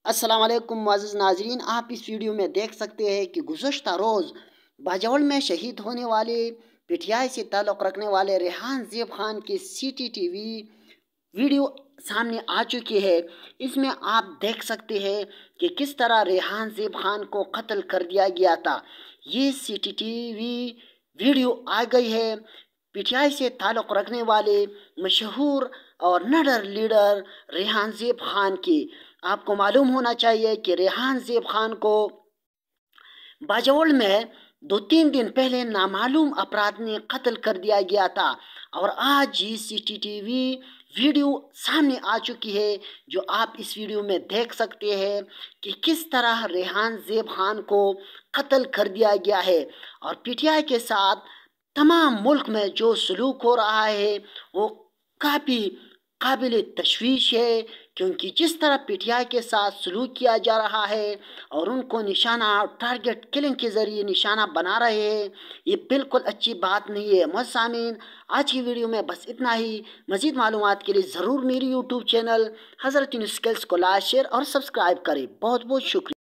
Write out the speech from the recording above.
السلام علیکم معزز ناظرین، آپ اس ویڈیو میں دیکھ سکتے ہیں کہ گزشتہ روز باجوڑ میں شہید ہونے والے پی ٹی آئی سے تعلق رکھنے والے ریحان زیب خان کی C T T V video سامنے آ چکی ہے۔ اس میں آپ دیکھ سکتے ہیں کہ کس طرح ریحان زیب خان کو قتل کر دیا گیا تھا۔ یہ C T T V video آ گئی ہے پی ٹی آئی سے تعلق رکھنے والے مشہور اور نڈر لیڈر ریحان زیب خان کی۔ آپ کو معلوم ہونا چاہیے کہ ریحان زیب خان کو باجوڑ میں 2-3 دن پہلے نامعلوم افراد نے قتل کر دیا گیا تھا، اور آج یہ C T T V video سامنے آ چکی ہے، جو آپ اس ویڈیو میں دیکھ سکتے ہیں کہ کس طرح ریحان زیب خان کو قتل کر دیا گیا ہے۔ اور پی ٹی آئی کے ساتھ تمام ملک میں جو سلوک ہو رہا ہے وہ کافی قابل تشویش ہے، کیونکہ جس طرح پی ٹی آئی کے ساتھ سلوک کیا جا رہا ہے اور ان کو نشانہ ٹارگٹ کلنگ کے ذریعے نشانہ بنا رہے ہیں، یہ بالکل اچھی بات نہیں ہے۔ معزز سامعین، آج کی ویڈیو میں بس اتنا ہی۔ مزید معلومات کے لیے ضرور میری یوٹیوب چینل حضرت نیوز اسکلز کو لائک، شیئر اور سبسکرائب کریں۔ بہت بہت شکریہ۔